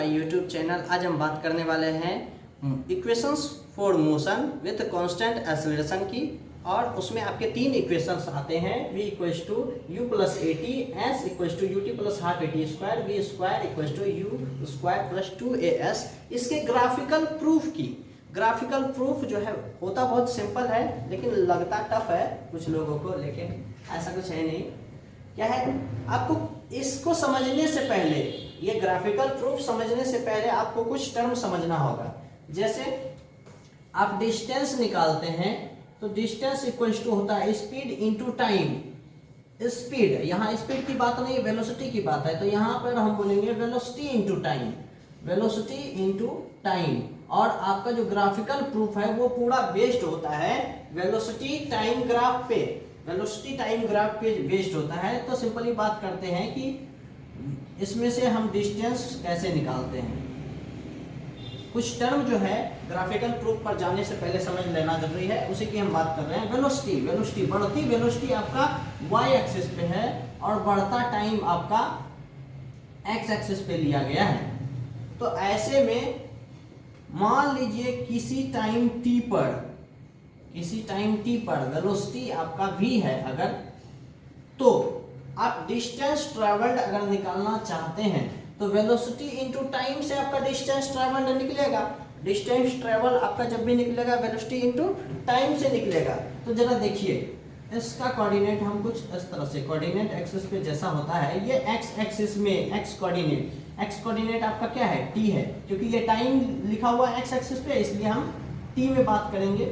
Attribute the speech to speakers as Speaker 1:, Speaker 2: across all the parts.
Speaker 1: My YouTube channel. आज हम बात करने वाले हैं equations for motion with constant acceleration की, और उसमें आपके तीन इक्वेशंस आते हैं। v equals to U plus A T, S equals to U T plus half A T square, V square equals to U square plus 2as। इसके graphical proof की, graphical proof जो है होता बहुत सिंपल है लेकिन लगता टफ है कुछ लोगों को, लेकिन ऐसा कुछ है नहीं। क्या है, आपको इसको समझने से पहले, ये ग्राफिकल प्रूफ समझने से पहले आपको कुछ टर्म समझना होगा। जैसे आप डिस्टेंस निकालते हैं तो डिस्टेंस इक्वल्स टू होता है स्पीड इनटू टाइम। स्पीड, यहाँ स्पीड की बात नहीं, वेलोसिटी की बात है, तो यहाँ पर हम बोलेंगे velocity into time, velocity into time. और आपका जो ग्राफिकल प्रूफ है वो पूरा बेस्ड होता है वेलोसिटी टाइम ग्राफ पे, वेलोसिटी टाइम ग्राफ पे बेस्ड होता है। तो सिंपली बात करते हैं कि इसमें से हम डिस्टेंस कैसे निकालते हैं। कुछ टर्म जो है ग्राफिकल प्रूफ पर जाने से पहले समझ लेना जरूरी है, उसी की हम बात कर रहे हैं। वेलोसिटी, वेलोसिटी बढ़ती वेलोसिटी आपका y एक्सिस पे है और बढ़ता टाइम आपका x एक्सिस पे लिया गया है। तो ऐसे में मान लीजिए किसी टाइम t पर, किसी टाइम t पर वेलोसिटी आपका v है अगर, तो आप डिस्टेंस ट्रेवल्ड अगर निकालना चाहते हैं तो वेलोसिटी इनटू टाइम से आपका डिस्टेंस ट्रेवल्ड निकलेगा। डिस्टेंस ट्रेवल आपका जब भी निकलेगा वेलोसिटी इनटू टाइम से निकलेगा। तो जरा देखिए, इसका कोऑर्डिनेट हम कुछ इस तरह से, कोऑर्डिनेट एक्सिस पे जैसा होता है, ये x एक्सिस में x कोऑर्डिनेट आपका क्या है, t है, क्योंकि ये टाइम लिखा हुआ है x एक्सिस पे, इसलिए हम t में बात करेंगे।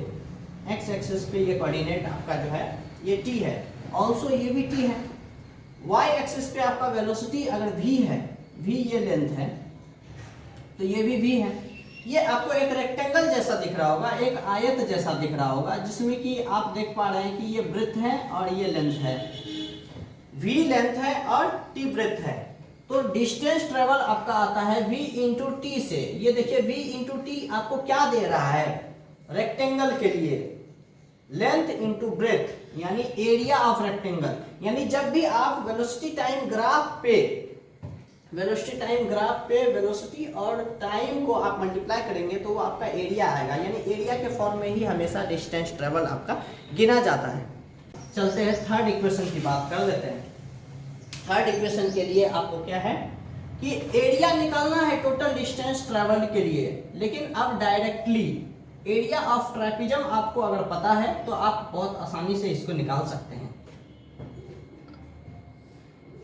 Speaker 1: x एक्सिस पे ये कोऑर्डिनेट आपका जो है ये t है, ऑल्सो ये भी t है। y एक्सिस पे आपका वेलोसिटी अगर v है, v ये लेंथ है, तो ये भी v है। ये आपको एक रेक्टेंगल जैसा दिख रहा होगा, एक आयत जैसा दिख रहा होगा, जिसमें कि आप देख पा रहे हैं कि ये ब्रेथ है और ये लेंथ है, v लेंथ है और t ब्रेथ है। तो डिस्टेंस ट्रेवल आपका आता है v इंटू टी से। ये देखिए v इंटू टी आपको क्या दे रहा है, रेक्टेंगल के लिए लेंथ इंटू ब्रेथ, यानी एरिया ऑफ रेक्टेंगल। यानी जब भी आप वेलोसिटी टाइम ग्राफ पे, वेलोसिटी टाइम ग्राफ पे वेलोसिटी और टाइम को आप मल्टीप्लाई करेंगे तो वो आपका एरिया आएगा, यानी एरिया के फॉर्म में ही हमेशा डिस्टेंस ट्रेवल आपका गिना जाता है। चलते हैं थर्ड इक्वेशन की बात कर लेते हैं। थर्ड इक्वेशन के लिए आपको क्या है कि एरिया निकालना है टोटल डिस्टेंस ट्रेवल्ड के लिए, लेकिन अब डायरेक्टली एरिया ऑफ ट्रेपेजम आपको अगर पता है तो आप बहुत आसानी से इसको निकाल सकते हैं।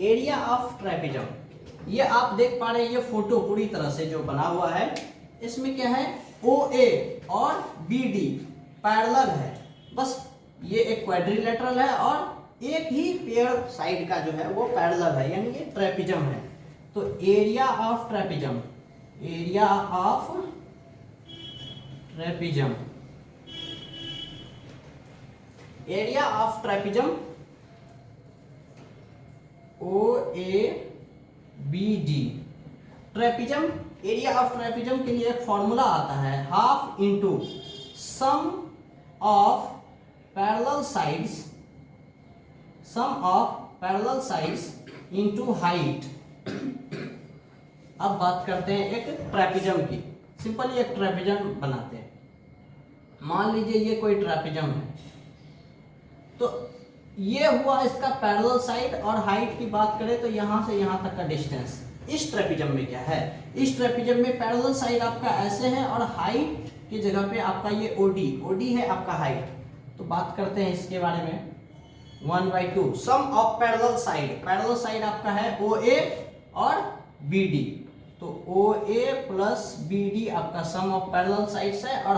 Speaker 1: एरिया ऑफ ट्रेपेजम, ये आप देख पा रहे हैं, ये फोटो पूरी तरह से जो बना हुआ है, इसमें क्या है, OA और BD पैरेलल है, बस ये एक क्वाड्रिलेटरल है और एक ही पेयर साइड का जो है वो पैरेलल है, यानी ये ट्रेपेजम है। तो area of trapezium, area of trapezium, area of trapezium OABD। Trapezium, area of trapezium के लिए एक फॉर्मूला आता है, half into sum of parallel sides, sum of parallel sides into height. अब बात करते हैं एक ट्रेपेजम की। सिंपली एक ट्रेपेजम बनाते हैं। मान लीजिए ये कोई ट्रेपेजम है, तो ये हुआ इसका पैरेलल साइड, और हाइट की बात करें तो यहां से यहां तक का डिस्टेंस। इस ट्रेपेजम में क्या है, इस ट्रेपेजम में पैरेलल साइड आपका ऐसे है और हाइट की जगह पे आपका ये OD है आपका हाइट। तो बात करते हैं इसके बारे में। 1/2 sum of parallel side, parallel side आपका है OA और BD, तो OA प्लस BD आपका सम ऑफ पैरेलल साइड्स है। और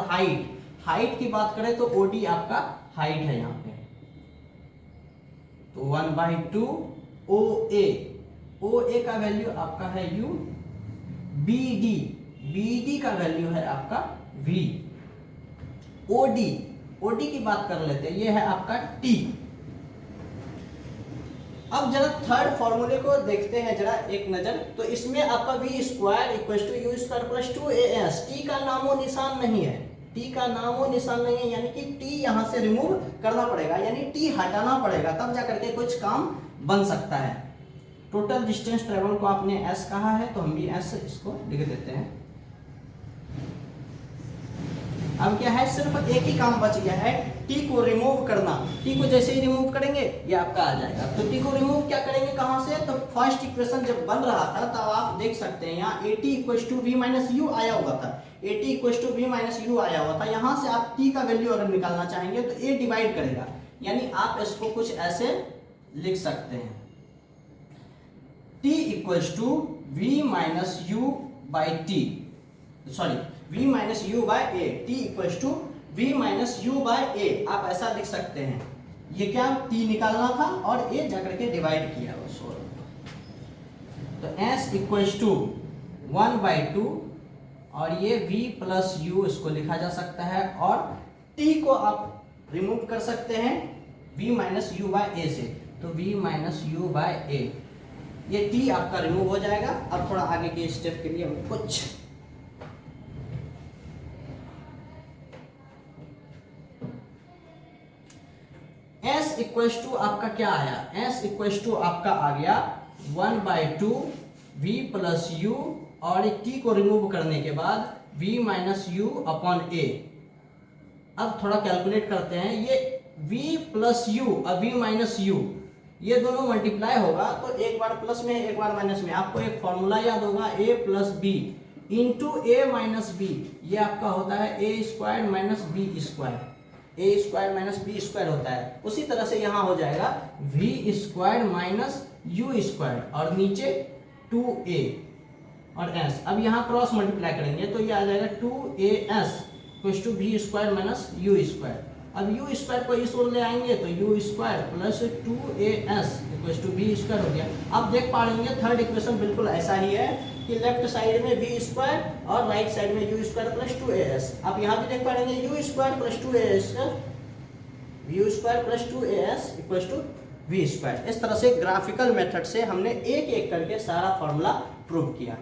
Speaker 1: हाइट की बात करें तो OD आपका हाइट है यहाँ पे, तो 1/2 OA का वैल्यू आपका है U, BD का वैल्यू है आपका V, OD की बात कर लेते हैं, ये है आपका T। अब जरा थर्ड फॉर्मूले को देखते हैं जरा एक नजर। तो इसमें आपका v square equal to U square plus 2as, t का नामो निशान नहीं है, t का नामो निशान नहीं है, यानी कि t यहां से रिमूव करना पड़ेगा, यानी t हटाना पड़ेगा, तब जाकर के कुछ काम बन सकता है। टोटल डिस्टेंस ट्रेवल को आपने एस कहा है तो हम भी एस इसको लिख देते हैं। अब क्या है, सिर्फ एक ही काम बच गया है, टी को रिमूव करना। टी को जैसे ही रिमूव करेंगे ये आपका आ जाएगा। तो टी को रिमूव क्या करेंगे कहां से, तो फर्स्ट इक्वेशन जब बन रहा था तब आप देख सकते हैं यहाँ AT = V - U आया हुआ था। AT = V - U आया हुआ था। यहाँ से आप टी का वैल्यू अगर निकालना चाहेंगे तो ए डिवाइड करेगा, यानी आप इसको कुछ ऐसे लिख सकते हैं, T = V - U/T, sorry V - U/A, T = V - U/A, आप ऐसा लिख सकते हैं। ये क्या T निकालना था और A जाकर के डिवाइड किया उसको। तो S = 1/2 और ये V + U इसको लिखा जा सकता है, और T को आप रिमूव कर सकते हैं V - U/A से, तो V - U/A, ये T आपका रिमूव हो जाएगा। अब थोड़ा आगे के स्टेप के लिए हम कुछ S = आपका क्या आया, S = आपका आ गया 1/2 V + U, और T को रिमूव करने के बाद V - U/A। अब थोड़ा कैलकुलेट करते हैं, ये V + U और V - U ये दोनों मल्टीप्लाई होगा तो एक बार प्लस में एक बार माइनस में। आपको एक फॉर्मूला याद होगा, A + B × A - B, ये आपका होता है A² - B², A² - B² होता है। उसी तरह से यहाँ हो जाएगा V² - U² और नीचे 2A और S। अब यहाँ क्रॉस मल्टीप्लाई करेंगे तो ये आ जाएगा 2AS = V² - U²। अब U² को इस ओर ले आएंगे तो U² + 2AS = V² हो गया। आप देख पा रहे होंगे थर्ड इक्वेशन बिल्कुल ऐसा ही है कि लेफ्ट साइड में V² और राइट साइड में U² + 2AS। आप यहाँ भी देख पा रहे हैं U² + 2AS, U² + 2AS = V²। इस तरह से ग्राफिकल मेथड से हमने एक एक करके सारा फॉर्मूला प्रूव किया।